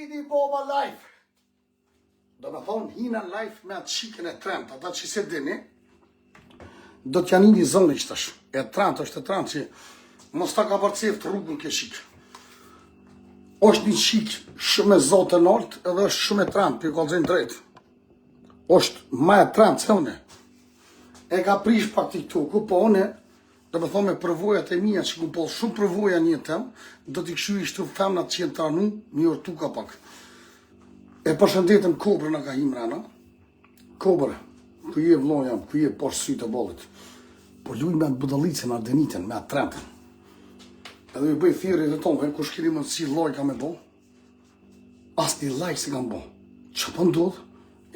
Vidi Boba live. Do me thonë hina live me atë shikën e trend. Ata që se dini, do t'janë një zonë që tash. E trend është e trend që mos ta ka përceft rrugën ke shikë. Është një shikë shumë e zotë e nartë edhe është shumë e trend, për kalëzën drejtë. është ma e trend se une. E ka prish pak TikTok-u, po une, do me thonë me përvojat e mija që ku po shumë përvoja një tem, do t'i këshu ishtu femnat që jenë tranu, një ortu ka pak. E përshëndetëm Kobrë në ka himrana. Kobrë, ku je vlon jam, ku je poshtë sytë e bolit. Po luj me atë budalicën, ardenitën, me atë trendën. Edhe ju bëj thirrje të tonë, kush keni mundësi lloj ka me bo. Asnjë like se kam bo. Që po ndodh?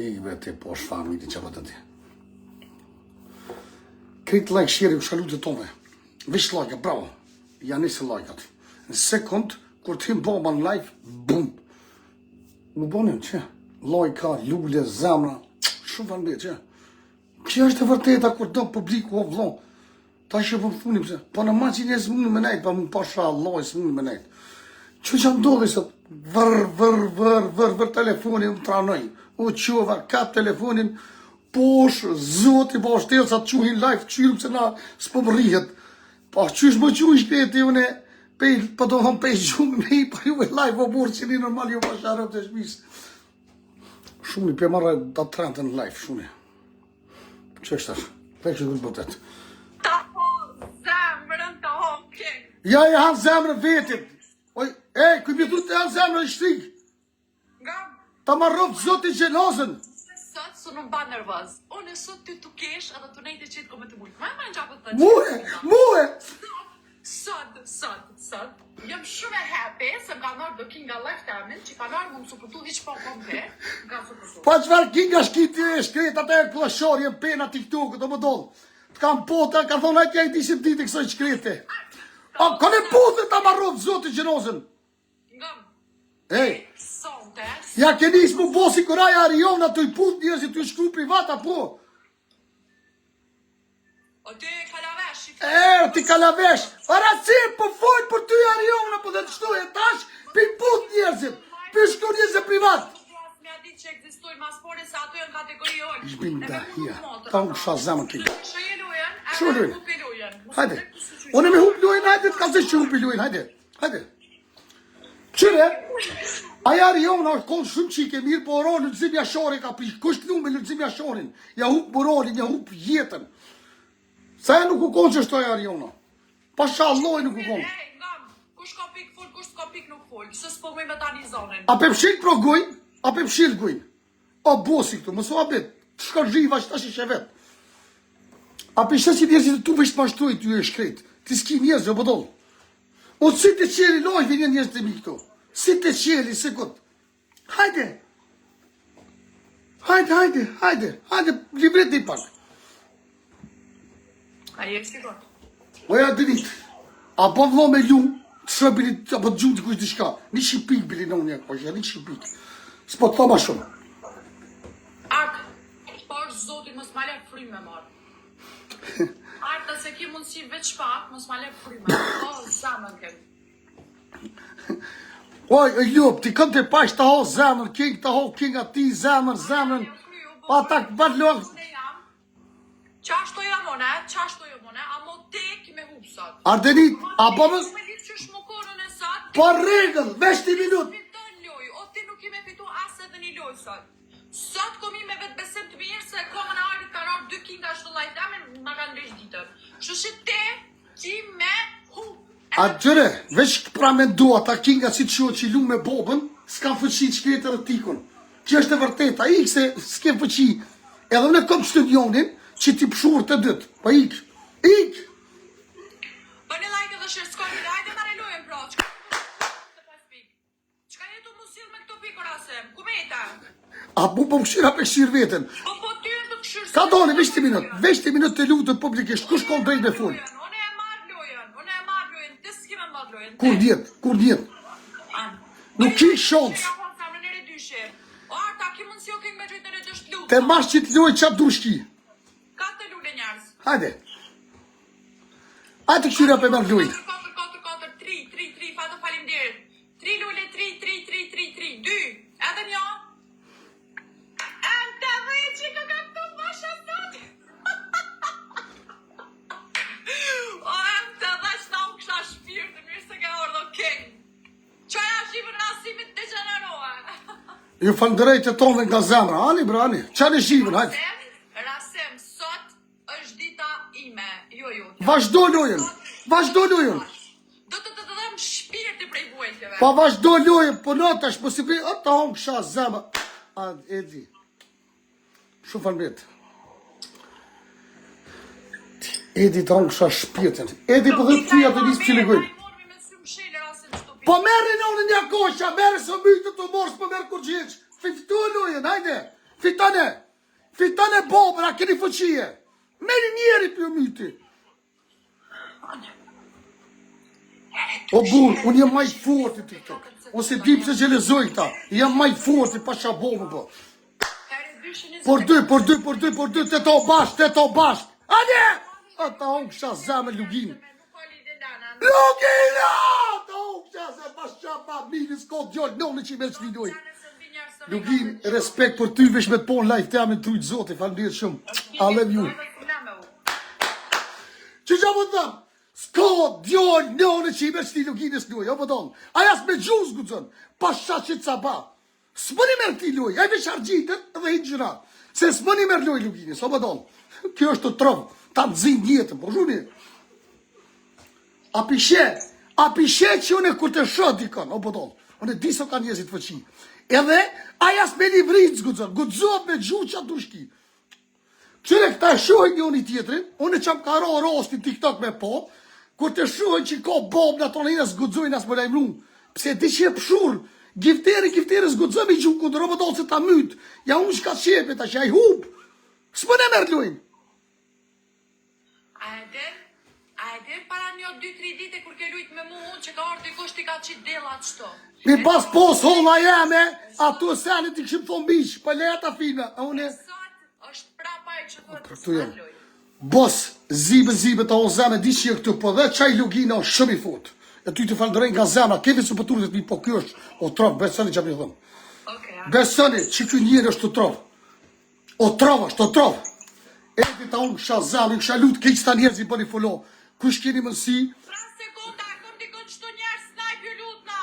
I vete poshtë familje që po të ti. Kretë like, share, u shalu të tome. Vish like, bravo. Ja nisë like atë. Në sekund, kur t'him Boba në live, bum. Më bonim, që? Lojka, lule, zemra, shumë vanbe, që? Që është e vërteta kur do publiku o vlon. Ta që po thunim se, po në maqin e s'munë me nejt, pa mu pasha Allah e s'munë me nejt. Që që ndodhi sot, vër telefonin më tranoj. U qova, kap telefonin, posh, zoti, po shtelë sa të quhin live, qyrëm se na s'po më rrihet. Po qysh më quhin shkreti, une, po do hëm pej gjumë me i, pa ju e live o burë që një normal ju pa sharëm të shmis. Shumë për marrë da trendën live, shumë. Që është tash? Pek që dhëllë bëtet. Ta ho zemrën të hoke. Ja e hanë zemrën vetit. Oj, kuj bjetur të hanë zemrën i shtrigë. Nga Ta marrë zoti gjenozën. sot së nuk ba nervëz. Unë sot ty të kesh edhe të nejtë qitë kome të mujtë. Ma në gjapët të Muhe! Sot. Jam shumë e happy se m'ka nërë do Kinga live temin, që ka nërë më më supportu hiq po kom te. M'ka supportu. Pa qëfar Kinga shkiti e shkret atë e klashor, jem pena TikTok, do më dollë. Të kam pota, ka thonë ajtja i dishim ditë i kësoj shkreti. A, ka në pote ta marrot zoti gjenozën. Nga Ej, sonte. ja ke nisë mu bosi këraja Ariona të i put njëzit të i shkru privata, po. O ty kalavesh. Ti kalavesh. Paracim, po fojt për ty Ariona, po dhe të shtu e tash, pi put njëzit, pi shkru njëzit privat. Mja di që ekzistojnë maspore se ato janë kategori ollë. Shbim da, hia, ta unë kësha zemën Kinga. Shëje lujen, Shumë edhe lujen. hupi lujen. Hajde, unë me hup lujen, hajde, të kalëzë që hupi lujen, hajde. Qëre, aja Ariona është konë shumë qike mirë, po orë Lulzim Jashori ka prish, kush kënu me Lulzim Jashorin, ja hup moralin, ja hup jetën. Sa e nuk u konë që shtoj Ariona, pasha alloj nuk u konë. Ej, ngam, kush ka pik full, kush s'ka pik nuk full, se s'po me tani zonin. A pe pshil pro gujnë, a pe pshil gujnë. A bosi këtu, mëso a bet, të shka zhiva që tash ishe vetë. A pe shtë që njerëzit të tu vishtë ma shtoj ty e shkret, ti s'ki njerëzit o bëdollë. O si të qeli loj vinjen njerëzit e mi këtu. Si të qeli, se këtë. Hajde, libret një pak. A je shikon? Oja dënit, a po vlo me lu, të shëbilit, apo të gjumë të kush të shka. Një shqipik bili në unë jakosha, një shqipik. S'po të thoma shumë. Ak, por zotin mos ma le frymë me marë. Arta se ki mundësi veç pak, mos ma le frymë. O, zamën kem. Oj, e ljup, ti kënë të pash të ho zemën, king ati, zemën. Pa ta këtë lojë. Qashto jam one, a mo tek me hupsat. Ardenit, a po më... Me ditë që shmokonën e sat. Pa regëll, vesh ti minut. Fiton loj, o ti nuk i me fitu as edhe një loj sot. Sot komi me vetë besim të mirë se komën e arit ka rarë 2 kinga shto lajtamin, ma kanë vesh ditën. Shë te, ki me hup. A gjëre, veç pra me ndua ta kinga si të shuë që i lu me bobën, s'ka fëqi që kretë dhe tikun. Që është e vërteta, ik se s'ke fëqi. Edhe në kom studionin, që ti pëshur të dëtë. Pa ik. Bëni like edhe shërë, s'ka një hajde në rejlojen, bro. Qka jetu musil me këto pikër asem? Kumeta? A bu po mëshira pe këshirë vetën. Po tyrë të këshirë. Ka dole, veç ti minut të lutë publikisht, kush kon drejt me full. Unë e marrë lojen, të s'kime marrë lojen. Kur djet. Nuk ki shonc. O, arta, ki mund si o këngë me gjojtë në redësht lutë. Te mash që të lojë qatë dushki. Ka të lule njarës. Hajde. Hajde këshira pe marrë lojnë. 4, 3, fatë falim dirë. 3 lule, 3, 2. Ju falënderoj të tonë nga zemra. Ani, bra, ani. Qani shqiven, hajtë. Rasem, sot është dita ime, jo. Vazhdo lojën. Vazhdo lojën. Do të dhëm shpirti prej vuajtjeve. Pa vazhdo lojën, po në tash, po si për... ta hongë kësha zemra. A, Edi. Shumë falënderit. Edi të hongë kësha shpirtin. Edi po dhe të të njësë që ligojnë. Po merri në unë një kosha, merri së mytë të morës, po merri kur gjithë. Fitu lojën, hajde. Fitane. Fitane bobra, keni fëqie. Meri njeri për myti. O burë, unë jam maj forti TikTok. Ose di pëse gjelezoj këta. Jam maj forti, pa shabonë, po. Por dy, të to bashk. Ane! Ata unë kësha zame Lugin. Lugina! Ata unë kësha zame, pa shapa, minis, ko djollë, në që i mërë që vidoj. Lugin, respekt për ty, vesh me të ponë live të jam në trujtë zote, falënderit shumë. I love you. Që që më të thëmë? S'ko djollë, në që i mërë që ti Luginës luaj, o pëtonë. Aja s'me gjuzë gudzën, pa shaqit sa ba. S'mëni mërë ti luaj, a i vesh argjitën dhe hinë gjëra. Se s'mëni mërë luaj Luginës, o pëtonë. Kjo është të trovë. Ta të zinë njëtën, po shuni. A pishe që unë e kur të shët dikon, o pëtonë. Unë e di so ka njëzit fëqi. Edhe, aja s'me një vritë zgudzon, gudzot me gjuhë që atë shki. Qëre këta shohin një unë i tjetërin, unë e qam ka rosti TikTok me po, kur të shohin që ka bob në tonë inë zgudzojnë as më lajmru. Pse di që e pëshur, gifteri zgudzojnë i gjuhë këndë robodonë se ta mytë. Ja unë shka qepet, a që a i hubë. S'më në mërë lujnë. A e dhe para një 2-3 dite kur ke lujt me mu, që ka orë dikush t'i ka qitë dela qëto. Mi pas pos holla jeme, ato sene t'i këshim thonë bishë, pa leta filme. Sot është prapa e që të Këtu jam. Bos, zibe të o zeme, di që je këtu, po dhe qaj Lugina o shumë i fut. E ty të falëndërën nga zemra, keve su pëturit të mi, po kjo është o trovë, besoni që apë një thëmë. Besoni që kjo njërë është o trovë. O trovë është, o trovë. Edi ta unë kësha zemë, kësha lutë, keqë ta njerëzi për një follo. Kush keni mësi? Pra sekunda, kom t'i këtë qëto njerë snajp ju lutë na.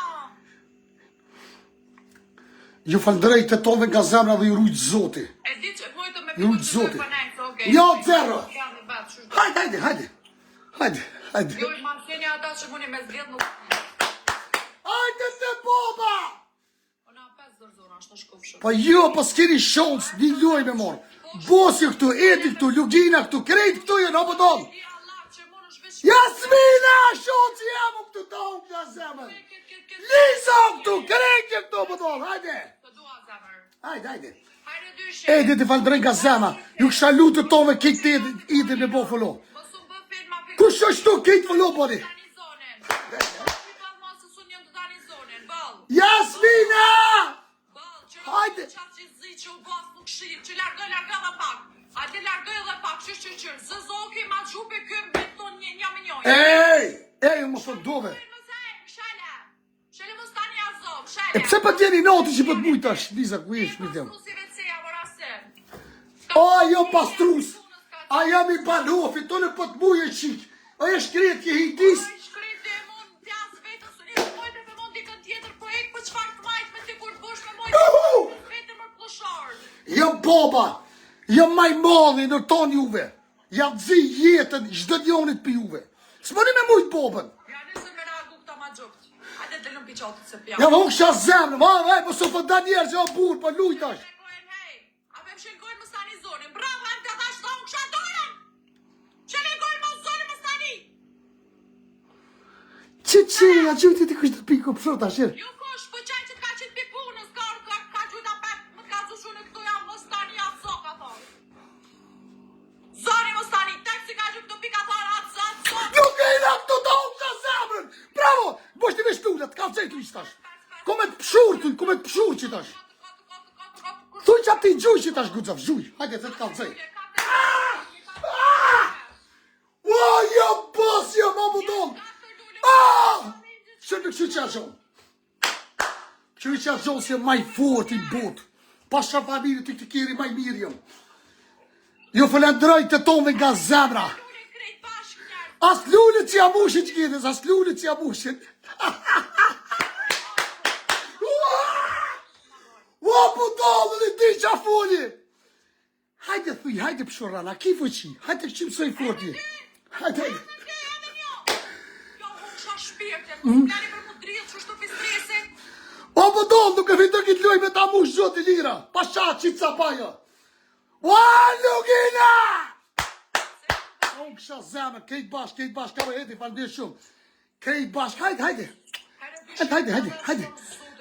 Ju falëndërën të tonë nga zemra dhe ju rujtë zoti. E di që mojtë me Ju përgjë zoti. të përnajtë, okej. Jo, zero. Hajde. Hajde. Jo, i marësjeni ata që muni me zgjedh nuk... Hajde të boba! Ona 5 dërzona, është në shkofshë. Pa jo, pa s'keni shonës, një luaj me morë. Bosi këtu, Edi këtu, Lugina këtu, krejt këtu jenë, o pëtonë. Di Allah që mund është vesh... Jasmina, shonë që jam këtu ta unë këta zemën. Lisa këtu, krejt që këtu, o pëtonë, hajde. Të dua zemër. Hajde. Hajde dyshe. Edi të falëndërën nga zema, ju kësha lutë të tove këtë Edi me bo follo. Mësu bë filma filma. Kush është tu këtë follo, bodi? Tani zonen. Ti pa mosë sun jam të tani zonen. Bal. Jasmina! Bal, Hajde. që qatë që zi që u bas nuk shirë, që largoj dhe pak. Hajde largoj dhe pak, qysh. Zëzoki ma gjupe këm beton një me njoj. Ej, më thot dove. Shele mos tani azov, E shele. pse pa tjeni noti që pët mujtash, Liza, ku ish, mi tem. O, jo pastrus, a jam i banofi, të në pët muje qik. O, e shkret që hitis. Jam boba, jam maj modhi në ton juve. Jam zi jetën, gjdo njonit për juve. S'moni me mujt bobën. Jam hukë qa zemnë, po së për da njerë që o burë, për lujtash. Që, a gjujti ti kështë të piko për shota, shirë. Jo kosh, po qaj që t'ka qitë për punës, ka gjujta pet, më t'ka zushu në këtu jam mostani atë zok, a thonë. Zoni mostani, tek si ka gjujtë këtu pika thonë atë zok. Nuk e ina këtu të unë qa zemrën. Bravo, bështë të veshtullë, t'ka cejtu i shtash. Kome të pëshur që tash. Thuj që ati gjuj që tash gudzaf, gjuj. Hajde, të t'ka cejt. O, jo, bos, jo, ma budon. Që që gjonë. Që gjonë si e maj fort i botë. Pasha familje të këtë kiri maj mirë jam. Jo falëndroj të tonë nga zemra. As lullit që jamushin që gjithës, as lullit që jamushin. Ua, O, budallën e ti qa foli! Hajde, thuj, hajde pëshorana, ki fuqi, hajde që mësoj forti. Hajde, hajde. Jo, unë kisha shpirtin, mos plani për mu dridh, që shtu fi stresi. O, budallë, nuk e fitë këtë loj me ta mush zoti lira. Pasha, qitë sa bajo. Ua, Lugina! Unë kësha zemën, kejt bashk, ka me heti, falë shumë. Kejt bashk, hajde, hajde. Hajde.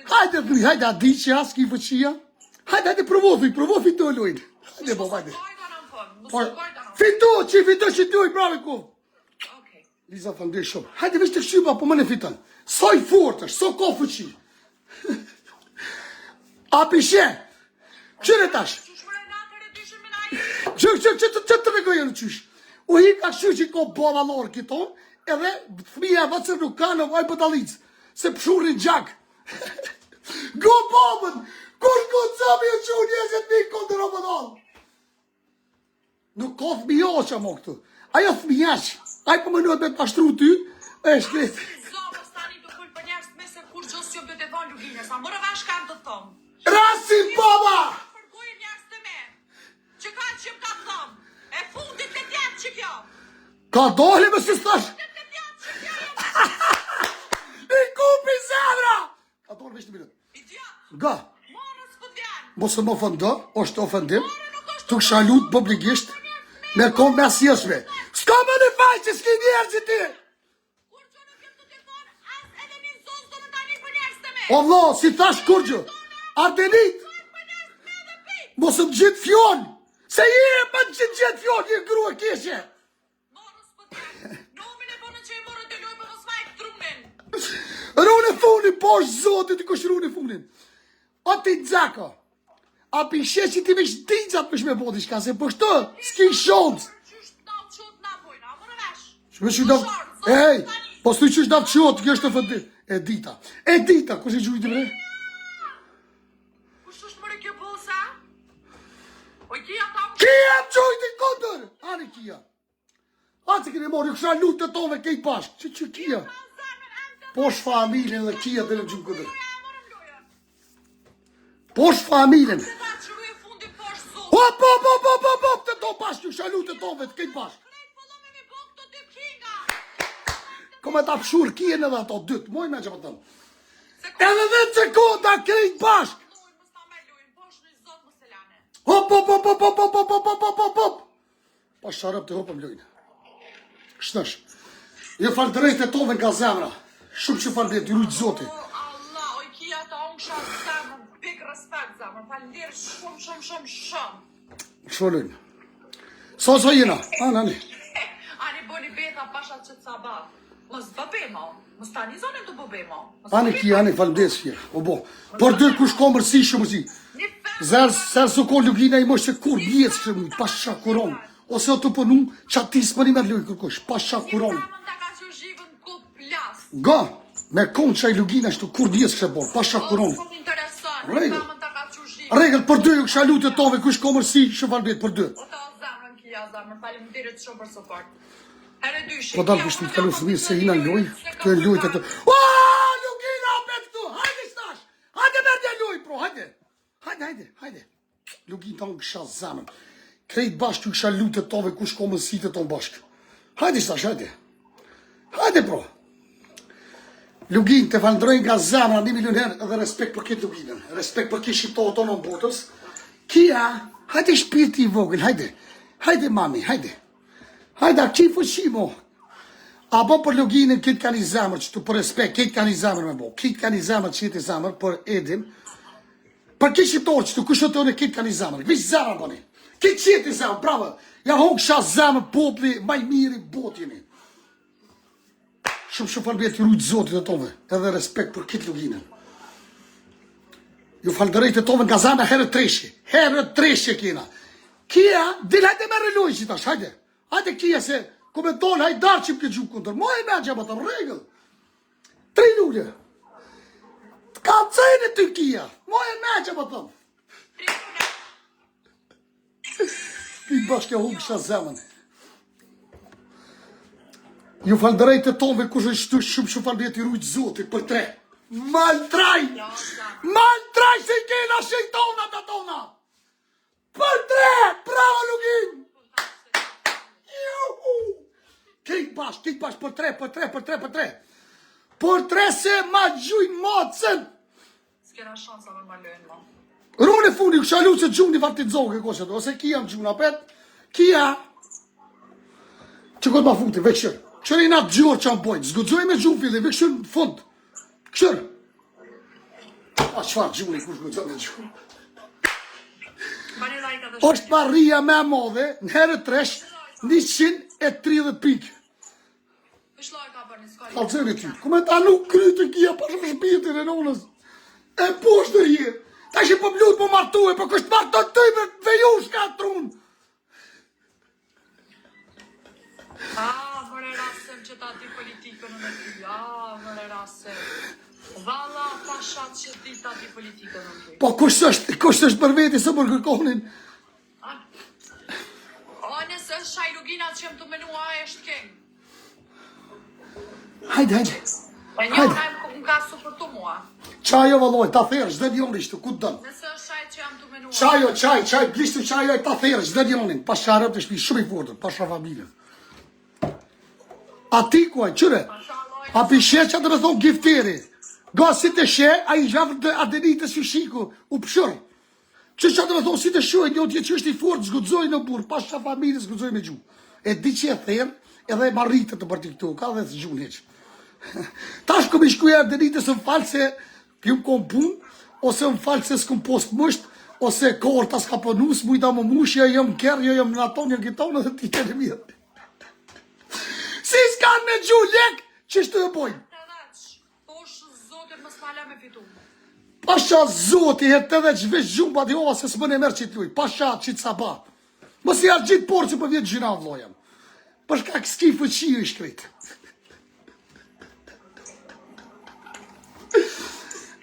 Hajde, dhuj, hajde, a di që as ki fëqia. Hajde, provo fitu lojnë. Hajde, bo, hajde. Fitu që duj, brave ku. Liza, falë shumë. Hajde, vesh të këshyba, po më në fitan. Sa i fort është, sa ka fëqi. A pishe? Qyre tash? Që të regojë në qysh. U hi ka këshu që ka bala lorë kiton, edhe fëmija e vëcër nuk ka në vaj bëtalic, se pëshurin gjak. Go babën, kur ku të sami e që njëzit mi këndër o bëdal. Nuk ka fëmija që mo këtu. Ajo fëmija që, ajo për më nëhet me të pashtru ty, është kretë. Zopës tani të kull për njerës me se kur gjos që bëtë e thonë Lugina, sa mërë vash kam të thonë. Rasim baba! Përgojë njerës të me, që ka që më ka thonë, e fundit të tjetë që kjo. Ka dole me së stash? Të tjetë që kjo. I kupi zemra! Ka dole veç të minut. Idiot, Ga, morës për djanë. mos më ofendo, është ofendim, të kësha lutë publikisht, me kom me asjeshme. S'ka më në faj që s'ki njerë që ti! Kur që nuk jem të të thonë, as edhe një zonë të më tani për njerës të me. Allah, si thash kur gjë, Ardenit, mos më gjitë fjonë, se je e më gjitë fjonë, je grua keshe. Morës për djanë, nomin e bonë që e morë të lojë për mos majtë trunin. Rune funin, po është zotit i kush rune funin. O ti dzaka, a pishe që ti vesh digjat pësh me bodi shka, se për shtë, s'ki shonës. Qysh të qot na bojna, a mërë vesh. Shme që daf, ej, po s'tu qysh daf qot, kjo është të fëndim. E dita, kush i gjujt i bre? Kush është mërë kjo bëllësa? O kia ta më Kia më gjujt i kondër, ani kia. A që kene mori, kësha lutë të tove kejt bashk, që kia. Po është familjen dhe kia dhe në gjumë këndër. Po është familjen. Hop, të to bashk, kësha lutë të tove të kejt bashk. Kome ta pëshur kien edhe ato dytë, moj me që më tëmë. Edhe dhe të sekonda kejt bashk. Hop. Pa sharëp të hopëm lujnë. Kështësh. Je falë drejt e tove nga zemra. Shumë që falë dhjetë, i rujtë zoti. Allah, oj kia ta unë shatë zemën, big respect zemën, falindirë shumë. Shumë lujnë. So jena, ani. Ani boni beta pasha që të sabat. Mos bëbemo, mos tani zonin të bëbemo. Ani kia, ani falë dhjetë shkje. O bo, për dy kush ko mërësi shumë si. Zërë su ko Lugina i mosh që kur bjetë shumë, pasha kuron. Ose o të pënu, që ati së mëri me lujë kërkush, pasha kuron. Ga, me konë që i Lugina shtu kur bjetë kështë borë, pasha kuron. Regël, për dy, kësha lutë të tove, kush ko mërësi, shumë falë dhjetë për dy. O ta zemrën kia, zemrën, faleminderit shumë për support. Here dyshi. Po dalë kështë të kalu fëmijë se jina loj, të e lojt e të... O, Lugina, me këtu, hajde shtash, hajde mërë loj, pro, hajde. Lugina tonë kësha zamën, krejt bashkë që kësha lutë të tove, kush ko mësit e tonë bashkë. Hajde shtash, hajde, pro. Lugin, të falëndrojnë nga zamëna 1 milion herë edhe respekt për këtë Luginën, respekt për këtë shqiptohë tonë në botës. Kia, hajde shpirti i vogël, hajde mami, hajde, a qi fëshimo. Apo për Luginën këtë ka një zamër, që të për respekt, këtë ka një zamër me bo, këtë ka një zamër që jetë i zamër për Edin, për këtë shqiptohë që të kushtë të në këtë ka një zamër, vishë zamër bëni, këtë që jetë i zamër, bravo, ja hongë shas zamër popli, maj miri botjeni. Shumë falbet i rujtë zotit e tove, edhe respekt për këtë Luginën. Ju falëndërejt e tove nga zana herë treshje kena. Kia, hajde me reloj që tash, hajde kia se, kome tonë hajdarë që më këtë gjumë këndër, moj me që më të regëll. 3 lullë. Ka cejnë të kia, moj me që më të. Këtë bashkë e hungë shë zemën. Ju falëndërejt e tove kush është shumë falbet i rujtë zotit për 3. Maltraj! Qaj se i kena shejtonat atona. Për 3, bravo Lugin. Kejt bash, për 3. Për 3 se ma gjujnë mocën. S'kena shansa me ma lojnë, ma. Rune fundi, kësha lu se gjuni vartit zoke, koshet, ose kia më gjuna, pet, kia, që këtë ma futi, vekshër, këshër i natë gjurë që më bojnë, zgudzoj me gjunë fili, vekshër në fund, këshër, a qëfar gjuni, kush zgudzoj me gjunë, është marria me modhe, në herë tresh, 130 pikë, kalëzëri ty, kume ta nuk krytë kia, pa shumë shpitin e nonës, e poshtë rje, ta që po blut po martu e po kështë martu të tëjme veju shka trunë. Mëre rasem që ta di politikën në ty, mëre rasem. Valla, pashat që di ta di politikën në ty. Po kush është për veti së për kërkonin? Nëse është shaj luginat që më të menua e është kengë. Hajde. E një më ka supërtu mua. Qajo valloj, ta therë, zde djonin shtu, ku të dënë? Nëse është shaj që jam të menua. Qaj, blishtu qajo e ta therë, zde djonin, pas sharëm të shpi shumë i fortën, pas familjen. A ti kuaj, qëre? A pishe që të me thonë gifteri? Ga si të she, a i gjavë të adenitës i shiku, u pëshërë. Që të me thonë si të shuaj, një tje që është i fortë, zgudzoj në burë, pas familjen, zgudzoj me gjuhë. E di që e therë, edhe ma rritët të bërti këtu, ka dhe të gjuhë heqë. Tash këmë i shkuja adenitës në falë se pjum kom pun, ose më falë se s'kom post mësht, ose korta s'ka pënus, mujta më mushja, jëm kërë, jëm në aton, jëm këtonë, dhe ti të në mirë. Si s'kan me gju lek, që shtu e bojnë? Posh zotit më s'pala me fitu. Pasha zoti, jetë edhe që veç gjumë pa di ova, se s'mën e merë që t'luj, pasha qitë saba. Më si arë gjitë porë që për vjetë gjina vlojëm. Përshka këski fëqi i shkritë.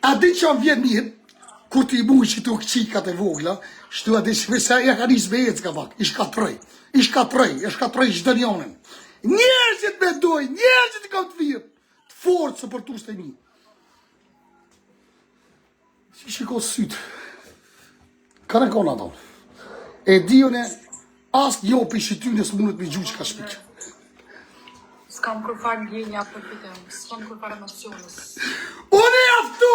A di që më vjen mirë, kur ti mujë që të këqikat e vogla, shtu a di që vësa e ka njës me ecë ka pak, i shkatroj çdo njonën. Njerëzit me doj, njerëzit i kam të virë, të fortë së për tu së të mi. Si shiko sytë, ka në kona tonë, e dione, asë jopi që ty nësë mundet me gjuqë që ka shpikë. S'kam kërfar ndjenja për pitëm, s'kam kërfar emocionës. Unë e të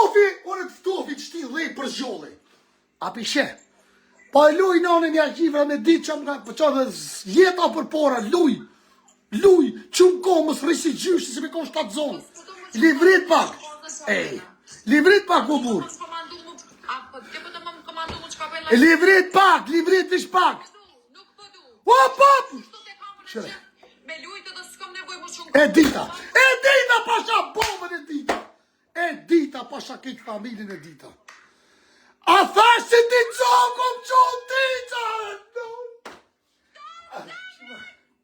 ftofi që ti dhej për zholle. A pishe, pa e luj nane një arqivra me ditë që më ka dhe jeta për pora, luj, që më komës rrisi gjyshti se me kom 7 zonë. Livrit pak, livrit pak u burë. Livrit pak, vish pak. Hop! Shire. Me lujtë dhe s'kom nevoj më shumë. E dita pasha bombën e dita pasha këtë familin e dita. A thash se ti qokom qonë dita!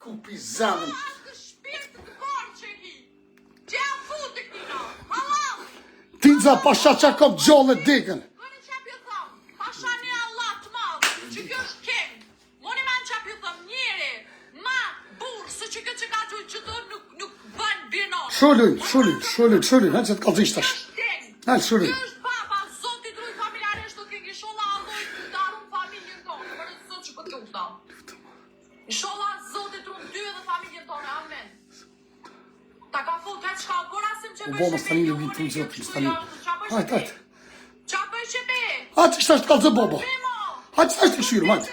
Kupi zamën. Asë shpirë të kërë që ki. Që jam full të këtina. Halal. Tinza pasha që kom gjollë e dikën. Mëni që apju thëmë. Pasha një Allah të madhë. Që kjo është king. Mëni man që apju thëmë njeri. Ma burë. Se që kjo që ka që të nuk bënë birnon. Shullin. Hënë që të kalëzisht tash. Hënë shullin. Kjo është baba. Zotit rujë familjarisht të king. Isholla alloj të darun familjen tonë. Për në zot që për të ufta. Isholla zotit rujë dy edhe familjen tonë. Amen. Ta ka full të qka. Por asim që U bo më stani në vitë të zotin, stani. Hajtë. Qa për shqepe? Ha që shtash të kalëzë bobo. Ha që shtash të shyrë, hajtë.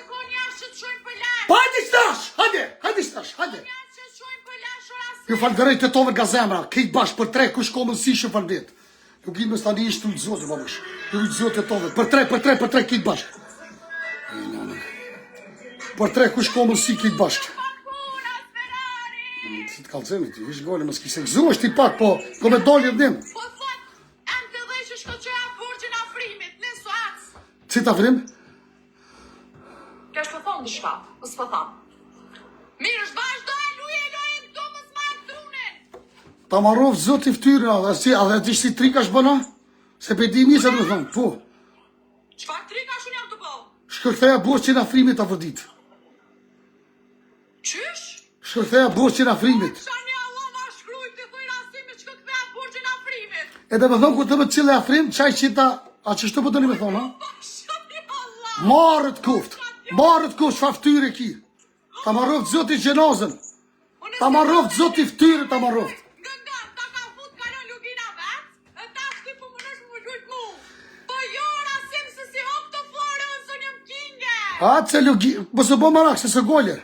Hajde shtash. Ju falëderoj të tove nga zemra, kejt bashkë për 3 kush komën si shë falë vetë. Nuk i më stani ishtë të zotë, babësh. Ju i zotë të tove, për 3 kejt bashkë. Për 3 kush komën si kejt bashkë. Si të kalëzëmi ti, vish gole, më s'kise gëzu është ti pak, po, ko me dolje dhim. Po thot, em të dhe që shko që jam burgjën afrimit, në suatës. Si të afrim? Kjo është po thonë në shka, mësë po thonë. Mirë është vazhdo e luje, do mësë ma trunin. Ta marrov zot i ftyrën, a dhe ti si trika shbëna? Se pe di njëse të thonë, po. Qfar trika shun jam të po? Shkërtheja borqin afrimit a vëdit. Qysh? Shkërtheja borqin afrimit. Shani Allah ma shkrujt të thuj rasimit që këtheja burgjën afrimit. E dhe me thonë ku të më qile afrim, qaj që ta A që shtë po dëni me thonë, ha? Shani Allah. Marët kuft, fa ftyre ki. Ta marroft zoti gjenazën. Ta marroft zoti ftyre, ta marroft. Nga, ta ka fut kanon lugina vet, e ta shty po mënesh më gjujt mu. Po jo, rasim se si hop të forën, së njëm kinge. A, që lugi, po se bo marak, se se goller.